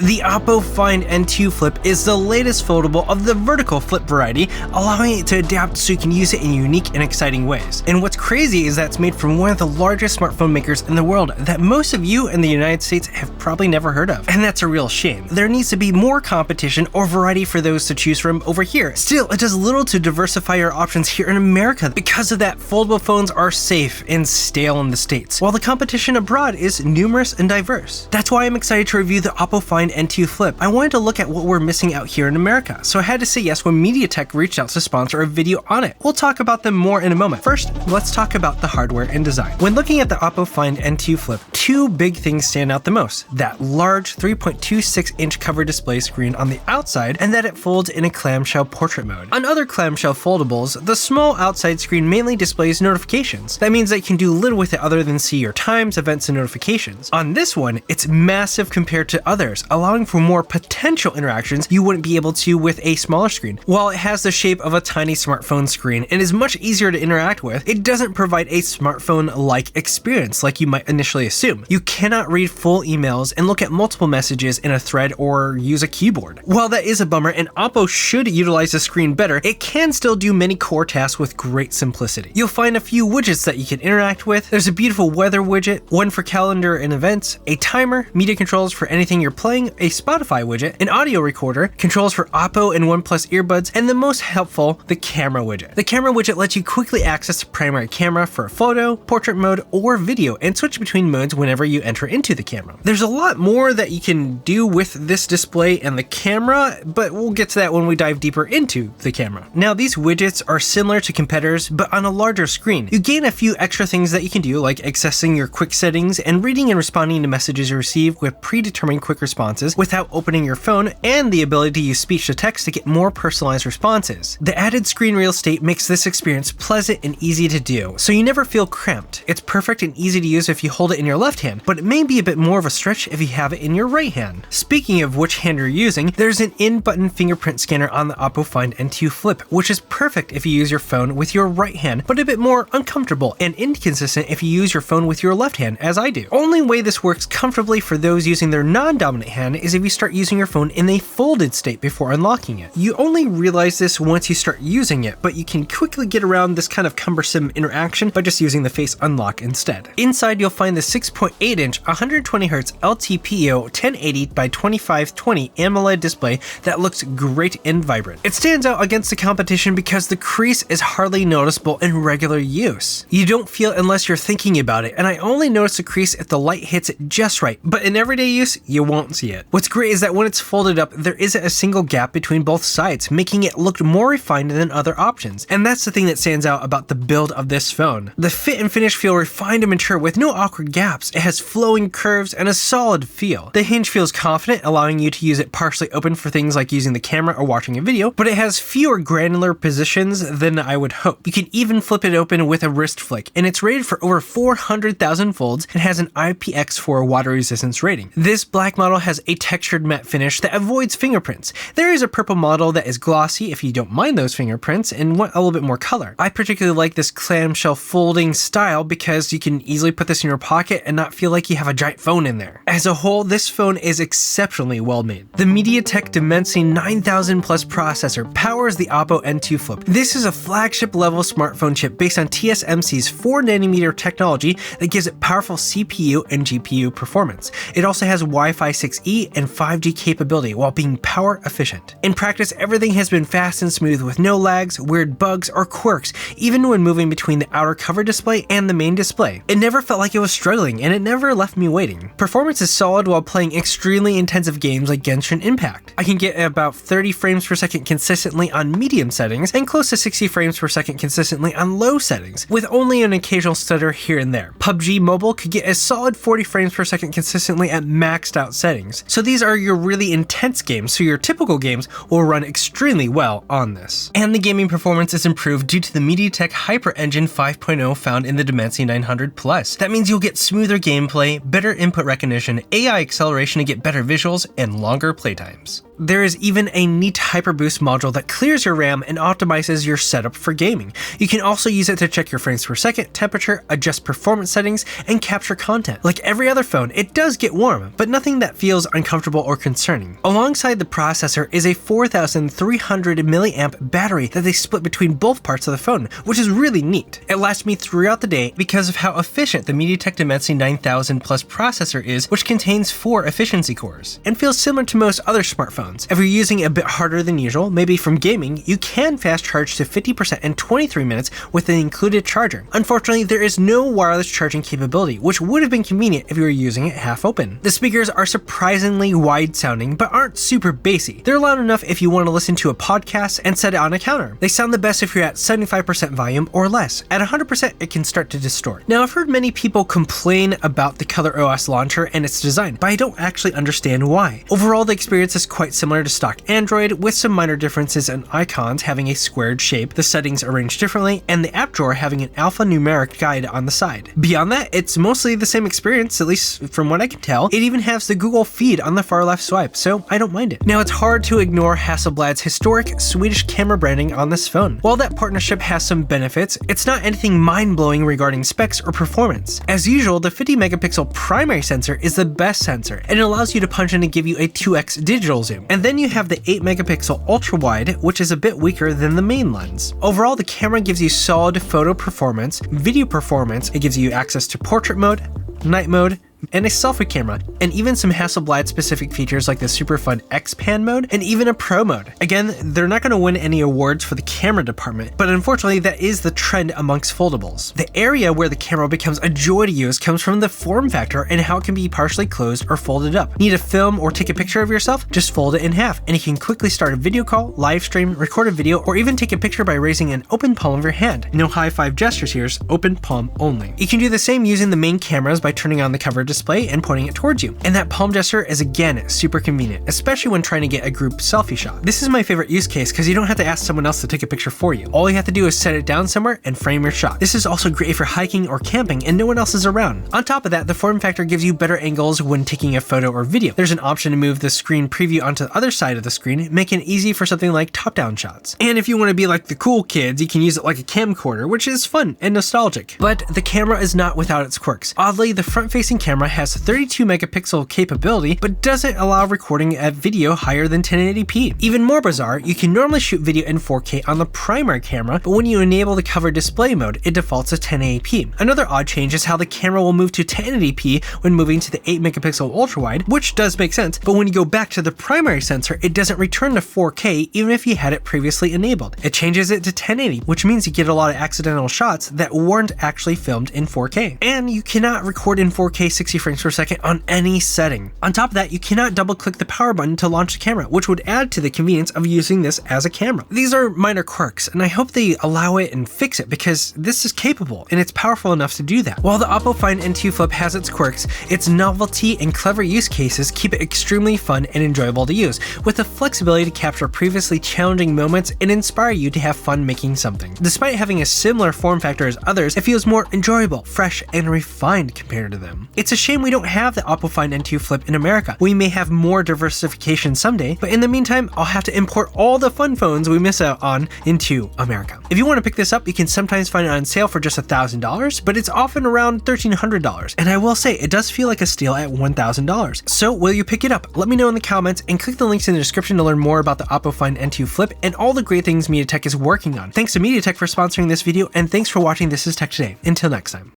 The Oppo Find N2 Flip is the latest foldable of the vertical flip variety, allowing it to adapt so you can use it in unique and exciting ways. And what's crazy is that it's made from one of the largest smartphone makers in the world that most of you in the United States have probably never heard of. And that's a real shame. There needs to be more competition or variety for those to choose from over here. Still, it does little to diversify your options here in America. Because of that, foldable phones are safe and stale in the States, while the competition abroad is numerous and diverse. That's why I'm excited to review the Oppo Find N2 Flip. I wanted to look at what we're missing out here in America, so I had to say yes when MediaTek reached out to sponsor a video on it. We'll talk about them more in a moment. First, let's talk about the hardware and design. When looking at the Oppo Find N2 Flip, two big things stand out the most: that large 3.26-inch cover display screen on the outside, and that it folds in a clamshell portrait mode. On other clamshell foldables, the small outside screen mainly displays notifications. That means that you can do little with it other than see your times, events, and notifications. On this one, it's massive compared to others, allowing for more potential interactions you wouldn't be able to with a smaller screen. While it has the shape of a tiny smartphone screen and is much easier to interact with, it doesn't provide a smartphone-like experience like you might initially assume. You cannot read full emails and look at multiple messages in a thread or use a keyboard. While that is a bummer and Oppo should utilize the screen better, it can still do many core tasks with great simplicity. You'll find a few widgets that you can interact with. There's a beautiful weather widget, one for calendar and events, a timer, media controls for anything you're playing, a Spotify widget, an audio recorder, controls for Oppo and OnePlus earbuds, and the most helpful, the camera widget. The camera widget lets you quickly access the primary camera for a photo, portrait mode, or video, and switch between modes whenever you enter into the camera. There's a lot more that you can do with this display and the camera, but we'll get to that when we dive deeper into the camera. Now, these widgets are similar to competitors, but on a larger screen. You gain a few extra things that you can do, like accessing your quick settings and reading and responding to messages you receive with predetermined quick responses without opening your phone, and the ability to use speech to text to get more personalized responses. The added screen real estate makes this experience pleasant and easy to do, so you never feel cramped. It's perfect and easy to use if you hold it in your left hand, but it may be a bit more of a stretch if you have it in your right hand. Speaking of which hand you're using, there's an in-button fingerprint scanner on the Oppo Find N2 Flip, which is perfect if you use your phone with your right hand, but a bit more uncomfortable and inconsistent if you use your phone with your left hand, as I do. Only way this works comfortably for those using their non-dominant hand is if you start using your phone in a folded state before unlocking it. You only realize this once you start using it, but you can quickly get around this kind of cumbersome interaction by just using the face unlock instead. Inside, you'll find the 6.8-inch 120Hz LTPO 1080 by 2520 AMOLED display that looks great and vibrant. It stands out against the competition because the crease is hardly noticeable in regular use. You don't feel it unless you're thinking about it, and I only notice the crease if the light hits it just right, but in everyday use, you won't see it. What's great is that when it's folded up, there isn't a single gap between both sides, making it look more refined than other options. And that's the thing that stands out about the build of this phone. The fit and finish feel refined and mature with no awkward gaps. It has flowing curves and a solid feel. The hinge feels confident, allowing you to use it partially open for things like using the camera or watching a video, but it has fewer granular positions than I would hope. You can even flip it open with a wrist flick, and it's rated for over 400,000 folds and has an IPX4 water resistance rating. This black model has a textured matte finish that avoids fingerprints. There is a purple model that is glossy if you don't mind those fingerprints and want a little bit more color. I particularly like this clamshell folding style because you can easily put this in your pocket and not feel like you have a giant phone in there. As a whole, this phone is exceptionally well made. The MediaTek Dimensity 9000 Plus processor powers the Oppo N2 Flip. This is a flagship level smartphone chip based on TSMC's 4nm technology that gives it powerful CPU and GPU performance. It also has Wi-Fi 6E and 5G capability while being power efficient. In practice, everything has been fast and smooth with no lags, weird bugs, or quirks, even when moving between the outer cover display and the main display. It never felt like it was struggling, and it never left me waiting. Performance is solid while playing extremely intensive games like Genshin Impact. I can get about 30 frames per second consistently on medium settings, and close to 60 frames per second consistently on low settings, with only an occasional stutter here and there. PUBG Mobile could get a solid 40 frames per second consistently at maxed out settings. So these are your really intense games, so your typical games will run extremely well on this. And the gaming performance is improved due to the MediaTek Hyper Engine 5.0 found in the Dimensity 900 Plus. That means you'll get smoother gameplay, better input recognition, AI acceleration to get better visuals, and longer playtimes. There is even a neat HyperBoost module that clears your RAM and optimizes your setup for gaming. You can also use it to check your frames per second, temperature, adjust performance settings, and capture content. Like every other phone, it does get warm, but nothing that feels uncomfortable or concerning. Alongside the processor is a 4,300 milliamp battery that they split between both parts of the phone, which is really neat. It lasts me throughout the day because of how efficient the MediaTek Dimensity 9000 Plus processor is, which contains 4 efficiency cores, and feels similar to most other smartphones. If you're using it a bit harder than usual, maybe from gaming, you can fast charge to 50% in 23 minutes with an included charger. Unfortunately, there is no wireless charging capability, which would have been convenient if you were using it half open. The speakers are surprisingly wide sounding, but aren't super bassy. They're loud enough if you want to listen to a podcast and set it on a counter. They sound the best if you're at 75% volume or less. At 100%, it can start to distort. Now, I've heard many people complain about the ColorOS launcher and its design, but I don't actually understand why. Overall, the experience is quite similar to stock Android, with some minor differences in icons having a squared shape, the settings arranged differently, and the app drawer having an alphanumeric guide on the side. Beyond that, it's mostly the same experience, at least from what I can tell. It even has the Google feed on the far left swipe, so I don't mind it. Now, it's hard to ignore Hasselblad's historic Swedish camera branding on this phone. While that partnership has some benefits, it's not anything mind-blowing regarding specs or performance. As usual, the 50 megapixel primary sensor is the best sensor, and it allows you to punch in and give you a 2x digital zoom. And then you have the 8 megapixel ultra wide, which is a bit weaker than the main lens. Overall, the camera gives you solid photo performance, video performance, it gives you access to portrait mode, night mode, and a selfie camera, and even some Hasselblad specific features like the super fun X-Pan mode and even a Pro mode. Again, they're not going to win any awards for the camera department, but unfortunately that is the trend amongst foldables. The area where the camera becomes a joy to use comes from the form factor and how it can be partially closed or folded up. Need to film or take a picture of yourself? Just fold it in half and you can quickly start a video call, live stream, record a video, or even take a picture by raising an open palm of your hand. No high five gestures here, open palm only. You can do the same using the main cameras by turning on the cover display and pointing it towards you. And that palm gesture is again super convenient, especially when trying to get a group selfie shot. This is my favorite use case because you don't have to ask someone else to take a picture for you. All you have to do is set it down somewhere and frame your shot. This is also great for hiking or camping and no one else is around. On top of that, the form factor gives you better angles when taking a photo or video. There's an option to move the screen preview onto the other side of the screen, making it easy for something like top-down shots. And if you want to be like the cool kids, you can use it like a camcorder, which is fun and nostalgic. But the camera is not without its quirks. Oddly, the front-facing camera has 32 megapixel capability, but doesn't allow recording at video higher than 1080p. Even more bizarre, you can normally shoot video in 4K on the primary camera, but when you enable the cover display mode, it defaults to 1080p. Another odd change is how the camera will move to 1080p when moving to the 8 megapixel ultra wide, which does make sense, but when you go back to the primary sensor, it doesn't return to 4K even if you had it previously enabled. It changes it to 1080, which means you get a lot of accidental shots that weren't actually filmed in 4K. And you cannot record in 4K 60 frames per second on any setting. On top of that, you cannot double click the power button to launch the camera, which would add to the convenience of using this as a camera. These are minor quirks, and I hope they allow it and fix it because this is capable and it's powerful enough to do that. While the Oppo Find N2 Flip has its quirks, its novelty and clever use cases keep it extremely fun and enjoyable to use, with the flexibility to capture previously challenging moments and inspire you to have fun making something. Despite having a similar form factor as others, it feels more enjoyable, fresh, and refined compared to them. It's a shame we don't have the Oppo Find N2 Flip in America. We may have more diversification someday, but in the meantime, I'll have to import all the fun phones we miss out on into America. If you want to pick this up, you can sometimes find it on sale for just $1,000, but it's often around $1,300. And I will say, it does feel like a steal at $1,000. So will you pick it up? Let me know in the comments and click the links in the description to learn more about the Oppo Find N2 Flip and all the great things MediaTek is working on. Thanks to MediaTek for sponsoring this video, and thanks for watching This Is Tech Today. Until next time.